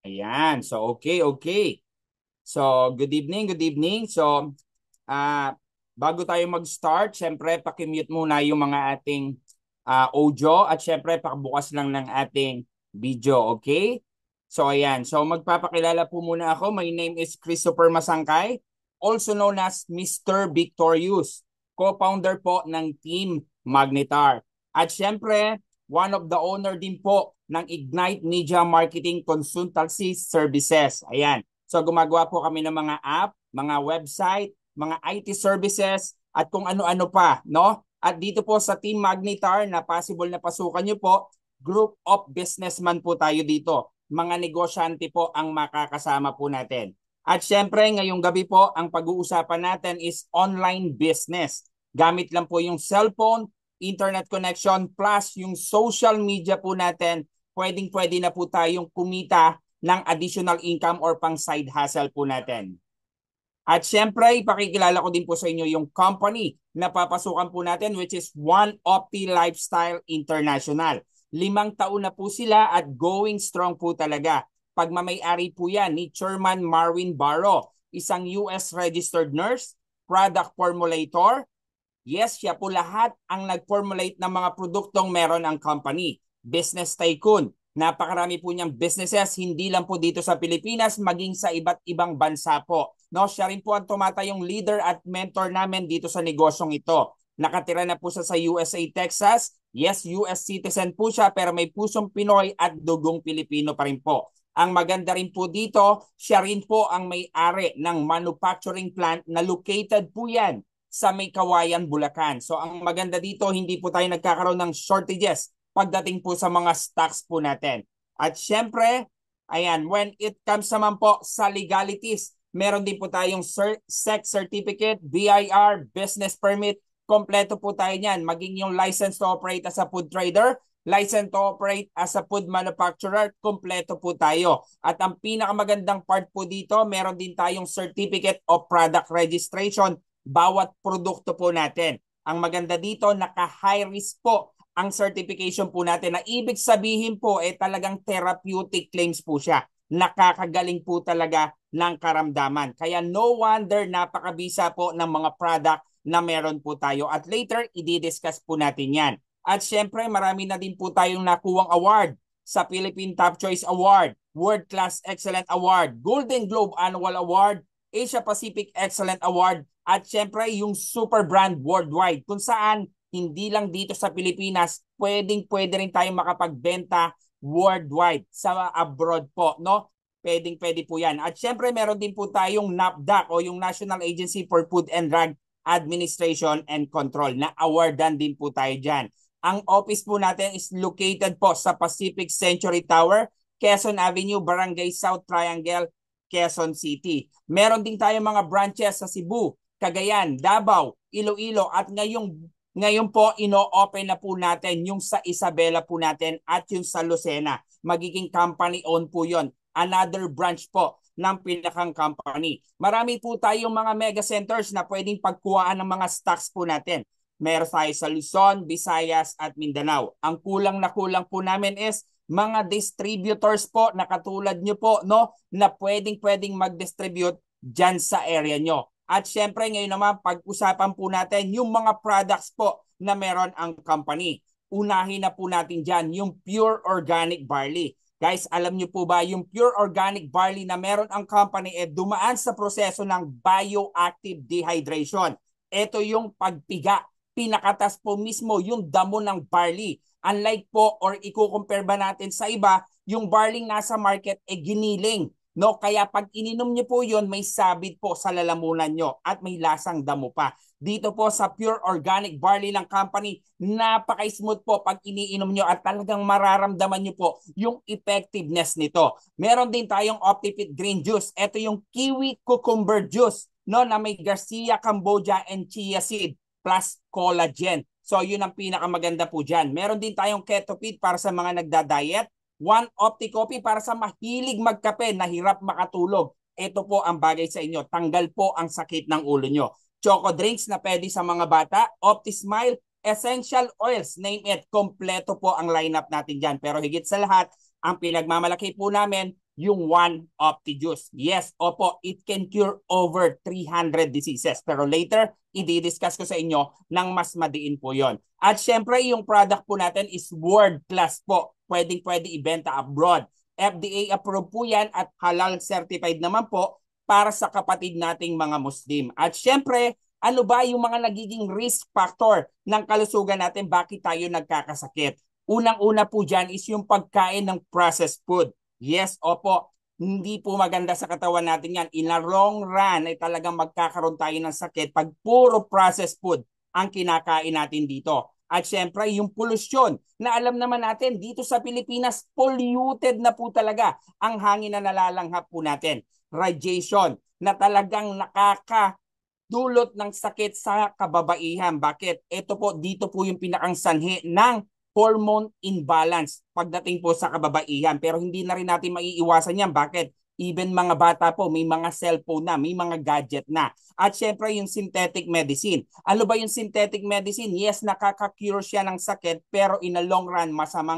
Ayan. So, okay, okay. So, good evening, good evening. So, ah bago tayo mag-start, syempre, pakimute muna yung mga ating audio at syempre, pakibukas lang ng ating video, okay? So, ayan. So, magpapakilala po muna ako. My name is Christopher Masangkay, also known as Mr. Victorious, co-founder po ng Team Magnetar. At syempre, one of the owner din po ng Ignite Media Marketing Consultancy Services. Ayan. So gumagawa po kami ng mga app, mga website, mga IT services at kung ano-ano pa, no? At dito po sa Team Magnetar na possible na pasukan nyo po, group of businessman po tayo dito. Mga negosyante po ang makakasama po natin. At syempre, ngayong gabi po, ang pag-uusapan natin is online business. Gamit lang po yung cellphone, internet connection, plus yung social media po natin, pwedeng-pwede na po tayong kumita ng additional income or pang side hustle po natin. At syempre, ipakikilala ko din po sa inyo yung company na papasukan po natin which is One Opti Lifestyle International. 5 taon na po sila at going strong po talaga. Pagmamayari po yan ni Chairman Marvin Barro, isang US registered nurse, product formulator. Yes, siya po lahat ang nag-formulate ng mga produktong meron ang company. Business tycoon. Napakarami po niyang businesses, hindi lang po dito sa Pilipinas, maging sa iba't ibang bansa po. No, siya rin po ang tumatayong leader at mentor namin dito sa negosyong ito. Nakatira na po siya sa USA, Texas. Yes, US citizen po siya pero may pusong Pinoy at dugong Pilipino pa rin po. Ang maganda rin po dito, siya rin po ang may-ari ng manufacturing plant na located po yan sa May Kawayan, Bulacan. So ang maganda dito, hindi po tayo nagkakaroon ng shortages pagdating po sa mga stocks po natin. At syempre, ayan, when it comes naman po sa legalities, meron din po tayong SEC certificate, BIR, business permit, kompleto po tayo niyan. Maging yung license to operate as a food trader, license to operate as a food manufacturer, kompleto po tayo. At ang pinakamagandang part po dito, meron din tayong certificate of product registration bawat produkto po natin. Ang maganda dito, naka-high risk po ang certification po natin na ibig sabihin po talagang therapeutic claims po siya. Nakakagaling po talaga ng karamdaman. Kaya no wonder napakabisa po ng mga product na meron po tayo. At later, i-discuss po natin yan. At syempre, marami na din po tayong nakuwang award sa Philippine Top Choice Award, World Class Excellent Award, Golden Globe Annual Award, Asia Pacific Excellent Award, at syempre yung super brand worldwide kung saan hindi lang dito sa Pilipinas, pwede rin tayong makapagbenta worldwide sa abroad po, no? Pwede po yan. At syempre meron din po tayong NAFDAC o yung National Agency for Food and Drug Administration and Control na awardan din po tayo dyan. Ang office po natin is located po sa Pacific Century Tower, Quezon Avenue, Barangay South Triangle, Quezon City. Meron din tayong mga branches sa Cebu, Cagayan, Davao, Iloilo at ngayon po ino-open na po natin yung sa Isabela po natin at yung sa Lucena. Magiging company owned po yon. Another branch po ng pinakang company. Marami po tayong mga mega centers na pwedeng pagkuhaan ng mga stocks po natin. Meron tayo sa Luzon, Visayas at Mindanao. Ang kulang na kulang po namin is mga distributors po na katulad nyo po, no, na pwedeng mag-distribute dyan sa area nyo. At syempre ngayon naman pag-usapan po natin yung mga products po na meron ang company. Unahin na po natin dyan yung pure organic barley. Guys, alam nyo po ba yung pure organic barley na meron ang company dumaan sa proseso ng bioactive dehydration. Ito yung pagpiga. Pinakatas po mismo yung damo ng barley. Unlike po or i-compare ba natin sa iba, yung barley nasa market giniling. No, kaya pag ininom niyo po 'yon, may sabit po sa lalamunan niyo at may lasang damo pa. Dito po sa pure organic barley ng company, napaka-smooth po pag iniinom niyo at talagang mararamdaman niyo po yung effectiveness nito. Meron din tayong Optifit Green Juice. Ito yung kiwi cucumber juice, no, na may Garcia Cambogia and chia seed plus collagen. So yun ang pinakamaganda po diyan. Meron din tayong Keto Fit para sa mga nagda-diet. One Opti Coffee para sa mahilig magkape na hirap makatulog. Ito po ang bagay sa inyo. Tanggal po ang sakit ng ulo nyo. Choco drinks na pwede sa mga bata. Opti Smile, essential oils, name it. Kompleto po ang lineup natin dyan. Pero higit sa lahat, ang pinagmamalaki po namin, yung one Opti-Juice. Yes, opo, it can cure over 300 diseases. Pero later, i-discuss ko sa inyo ng mas madiin po yon. At syempre, yung product po natin is world class po. Pwedeng-pwede ibenta abroad. FDA approved po yan at halal certified naman po para sa kapatid nating mga Muslim. At syempre, ano ba yung mga nagiging risk factor ng kalusugan natin? Bakit tayo nagkakasakit? Unang-una po dyan is yung pagkain ng processed food. Yes, opo, hindi po maganda sa katawan natin yan. In a long run, ay talagang magkakaroon tayo ng sakit pag puro processed food ang kinakain natin dito. At syempre, yung pollution na alam naman natin dito sa Pilipinas, polluted na po talaga ang hangin na nalalanghap po natin. Radiation na talagang nakakadulot ng sakit sa kababaihan. Bakit? Ito po, dito po yung pinakang sanhi ng hormone imbalance pagdating po sa kababaihan. Pero hindi na rin natin maiiwasan yan. Bakit? Even mga bata po, may mga cellphone na, may mga gadget na. At syempre yung synthetic medicine. Ano ba yung synthetic medicine? Yes, nakaka-cure siya ng sakit, pero in a long run, masama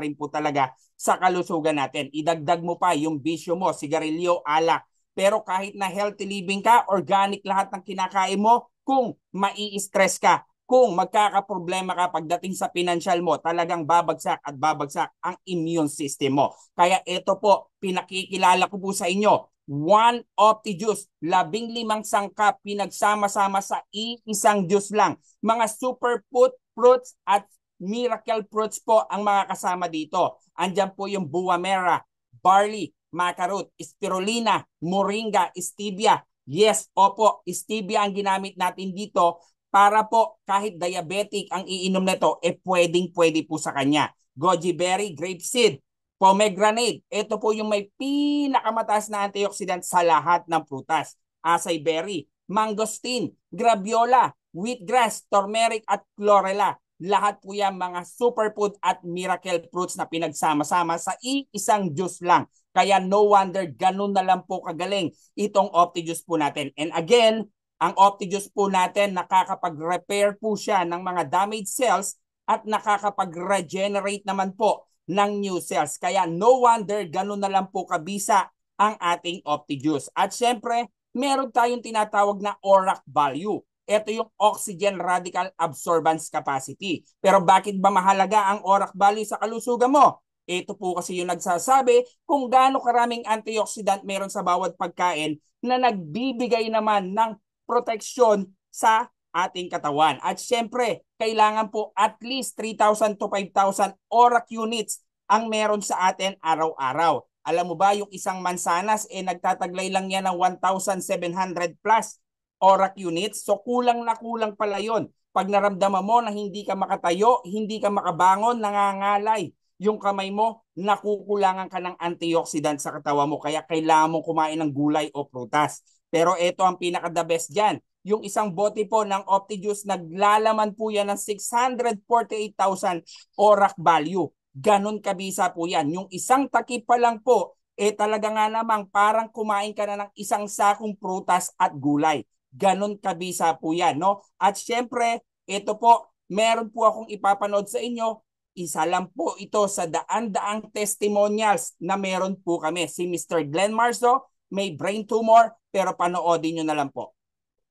rin po talaga sa kalusugan natin. Idagdag mo pa yung bisyo mo, sigarilyo, alak. Pero kahit na healthy living ka, organic lahat ng kinakain mo, kung mai-stress ka, kung magkakaproblema ka pagdating sa financial mo, talagang babagsak at babagsak ang immune system mo. Kaya ito po, pinakikilala ko po sa inyo, one Opti-Juice, 15 sangkap, pinagsama-sama sa isang juice lang. Mga superfood fruits at miracle fruits po ang mga kasama dito. Andyan po yung buwa mera, barley, macarot, spirulina, moringa, stevia. Yes, opo, stevia ang ginamit natin dito para po kahit diabetic ang iinom nito, pwedeng-pwede po sa kanya. Goji berry, grapeseed, pomegranate. Ito po yung may pinakamataas na antioxidant sa lahat ng prutas. Acai berry, mangosteen, graviola, wheatgrass, turmeric at chlorella. Lahat po yan mga superfood at miracle fruits na pinagsama-sama sa isang juice lang. Kaya no wonder ganun na lang po kagaling itong Opti-Juice po natin. And again, ang Opti-Juice po natin, nakakapag-repair po siya ng mga damaged cells at nakakapag-regenerate naman po ng new cells. Kaya no wonder ganun na lang po kabisa ang ating Opti-Juice. At syempre, meron tayong tinatawag na ORAC value. Ito yung Oxygen Radical Absorbance Capacity. Pero bakit ba mahalaga ang ORAC value sa kalusugan mo? Ito po kasi yung nagsasabi kung gaano karaming antioxidant meron sa bawat pagkain na nagbibigay naman ng proteksyon sa ating katawan. At syempre, kailangan po at least 3,000 to 5,000 ORAC units ang meron sa atin araw-araw. Alam mo ba, yung isang mansanas, nagtataglay lang yan ng 1,700 plus ORAC units. So kulang na kulang pala yon. Pag naramdaman mo na hindi ka makatayo, hindi ka makabangon, nangangalay yung kamay mo, nakukulangan ka ng antioxidant sa katawan mo. Kaya kailangan mong kumain ng gulay o prutas. Pero ito ang pinaka-the best dyan. Yung isang bote po ng Opti-Juice, naglalaman po yan ng 648,000 ORAC value. Ganon kabisa po yan. Yung isang takip pa lang po, talaga nga namang parang kumain ka na ng isang sakong prutas at gulay. Ganon kabisa po yan, no? At syempre, ito po, meron po akong ipapanood sa inyo. Isa lang po ito sa daan-daang testimonials na meron po kami. Si Mr. Glenn Marzo, may brain tumor, pero panoodin nyo na lang po.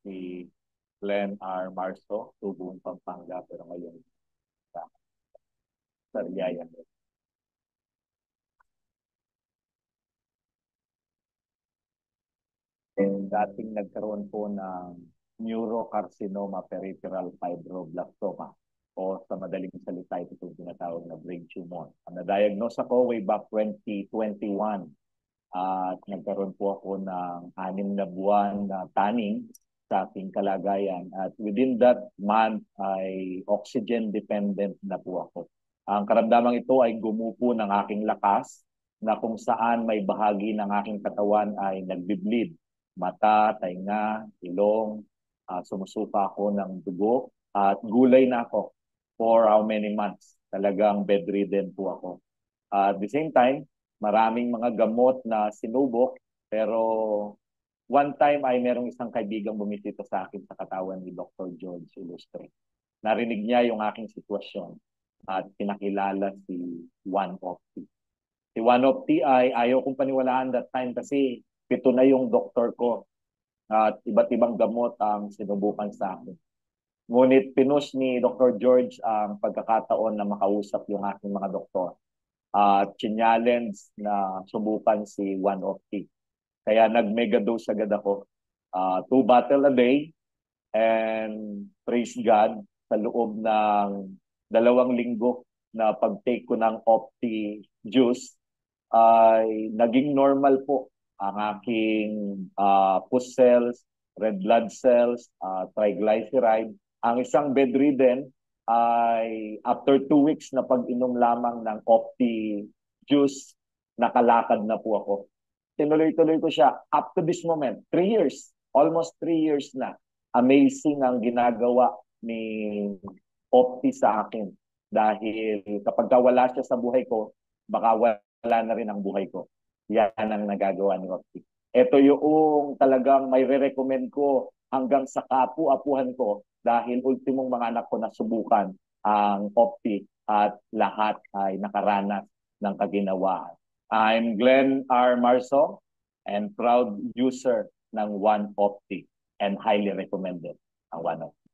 Si Glenn R. Marzo, Tubong, Pampanga, pero ngayon sa Riyaya. Dating nagkaroon po ng neurocarcinoma peripheral fibroblastoma o sa madaling salita ito yung tinatawag na brain tumor. Na-diagnose ako way back 2021 at nagkaroon po ako ng 6 na buwan na tanning sa aking kalagayan at within that month ay oxygen dependent na po ako. Ang karamdamang ito ay gumupo ng aking lakas na kung saan may bahagi ng aking katawan ay nagbi-bleed. Mata, tainga, ilong, sumusupa ako ng dugo at gulay na ako for how many months. Talagang bedridden po ako. At the same time, maraming mga gamot na sinubok pero one time ay merong isang kaibigang bumisita sa akin sa katawan ni Dr. George Ilustre. Narinig niya yung aking sitwasyon at pinakilala si One Opti. Si One of TI, ayaw kong paniwalaan that time kasi 7 na yung doktor ko at iba't ibang gamot ang sinubukan sa akin. Ngunit pinush ni Dr. George ang pagkakataon na makausap yung aking mga doktor at challenge na subukan si One of T. Kaya nag-mega dose agad ako. 2 bottle a day and praise God sa loob ng 2 linggo na pag-take ko ng Opti juice ay naging normal po ang aking pus cells, red blood cells, triglyceride. Ang isang bedridden ay after 2 weeks na pag-inom lamang ng Opti juice, nakalakad na po ako. Tinuloy-tuloy ko siya up to this moment. 3 years. Almost 3 years na. Amazing ang ginagawa ni Opti sa akin. Dahil kapag wala siya sa buhay ko, baka wala na rin ang buhay ko. Yan ang nagagawa ni Opti. Ito yung talagang may re-recommend ko hanggang sa kaapu-apuhan ko dahil ultimong mga anak ko nasubukan ang Opti at lahat ay nakaranas ng kaginawaan. I'm Glenn R. Marso and proud user ng One Opti and highly recommended ang One Opti.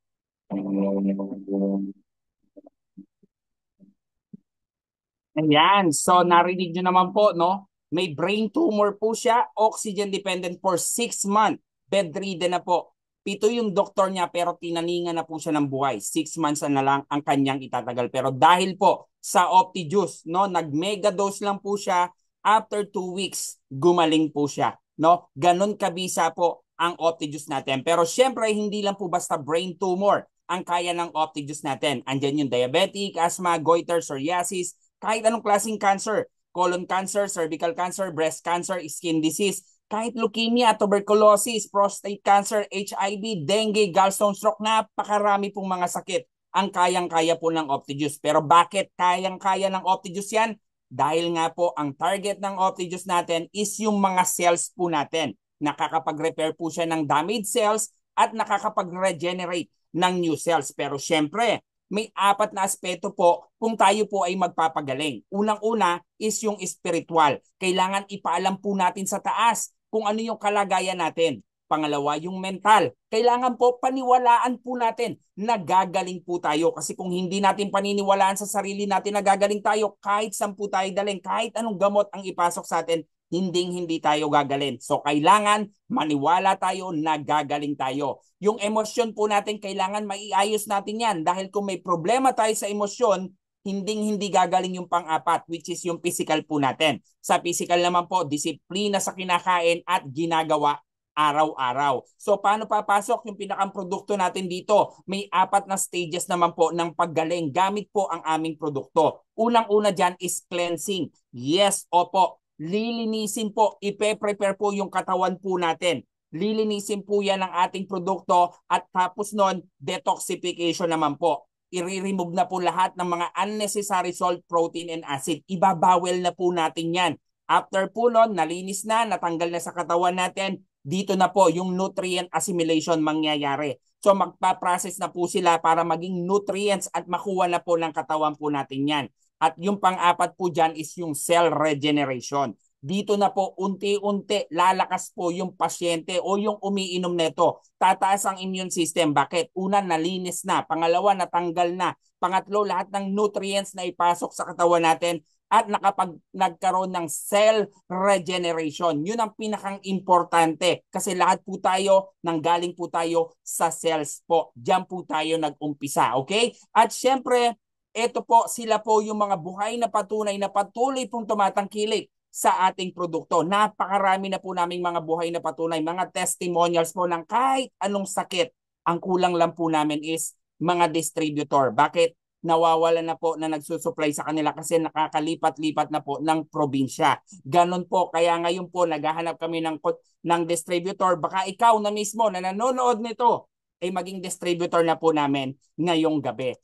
Ayan. So narinig nyo naman po, no? May brain tumor po siya, oxygen dependent for 6 months. Bedridden na po. 7 yung doktor niya pero tinaningan na po siya ng buhay. 6 months na lang ang kanyang itatagal. Pero dahil po sa OptiJuice, no, nag-mega dose lang po siya. After 2 weeks, gumaling po siya. No? Ganon kabisa po ang OptiJuice natin. Pero syempre, hindi lang po basta brain tumor ang kaya ng OptiJuice natin. Andyan yung diabetic, asthma, goiter, psoriasis, kahit anong klaseng cancer. Colon cancer, cervical cancer, breast cancer, skin disease, kahit leukemia, tuberculosis, prostate cancer, HIV, dengue, gallstone stroke, napakarami pong mga sakit ang kayang-kaya po ng OptiJuice. Pero bakit kayang-kaya ng OptiJuice yan? Dahil nga po ang target ng OptiJuice natin is yung mga cells po natin. Nakakapag-repair po siya ng damaged cells at nakakapag-regenerate ng new cells. Pero syempre, may 4 na aspeto po kung tayo po ay magpapagaling. Unang-una is yung spiritual. Kailangan ipaalam po natin sa taas kung ano yung kalagayan natin. Pangalawa, yung mental. Kailangan po paniwalaan po natin na gagaling po tayo. Kasi kung hindi natin paniniwalaan sa sarili natin na gagaling tayo, kahit saan po tayo daling, kahit anong gamot ang ipasok sa atin, hindi tayo gagaling. So kailangan maniwala tayo na gagaling tayo. Yung emosyon po natin, kailangan maiayos natin yan. Dahil kung may problema tayo sa emosyon, hindi gagaling yung pang-apat, which is yung physical po natin. Sa physical naman po, disiplina sa kinakain at ginagawa araw-araw. So paano papasok yung pinakang produkto natin dito? May 4 na stages naman po ng paggaling gamit po ang aming produkto. Unang-una dyan is cleansing. Yes, opo. Lilinisin po, ipe-prepare po yung katawan po natin. Lilinisin po yan ng ating produkto at tapos nun, detoxification naman po. I-remove na po lahat ng mga unnecessary salt, protein, and acid. Ibabawel na po natin yan. After po nun, nalinis na, natanggal na sa katawan natin, dito na po yung nutrient assimilation mangyayari. So magpa-process na po sila para maging nutrients at makuha na po ng katawan po natin yan. At yung pang-4 po dyan is yung cell regeneration. Dito na po unti-unti lalakas po yung pasyente o yung umiinom nito. Tataas ang immune system. Bakit? Una, nalinis na. Pangalawa, natanggal na. Pangatlo, lahat ng nutrients na ipasok sa katawan natin at nagkaroon ng cell regeneration. Yun ang pinakang importante kasi lahat po tayo, nanggaling po tayo sa cells po. Diyan po tayo nag-umpisa. Okay? At syempre, ito po, sila po yung mga buhay na patunay na patuloy pong tumatangkilik sa ating produkto. Napakarami na po naming mga buhay na patunay, mga testimonials po ng kahit anong sakit. Ang kulang lang po namin is mga distributor. Bakit? Nawawala na po na nagsusupply sa kanila kasi nakakalipat-lipat na po ng probinsya. Ganon po. Kaya ngayon po naghahanap kami ng distributor. Baka ikaw na mismo na nanonood nito ay maging distributor na po namin ngayong gabi.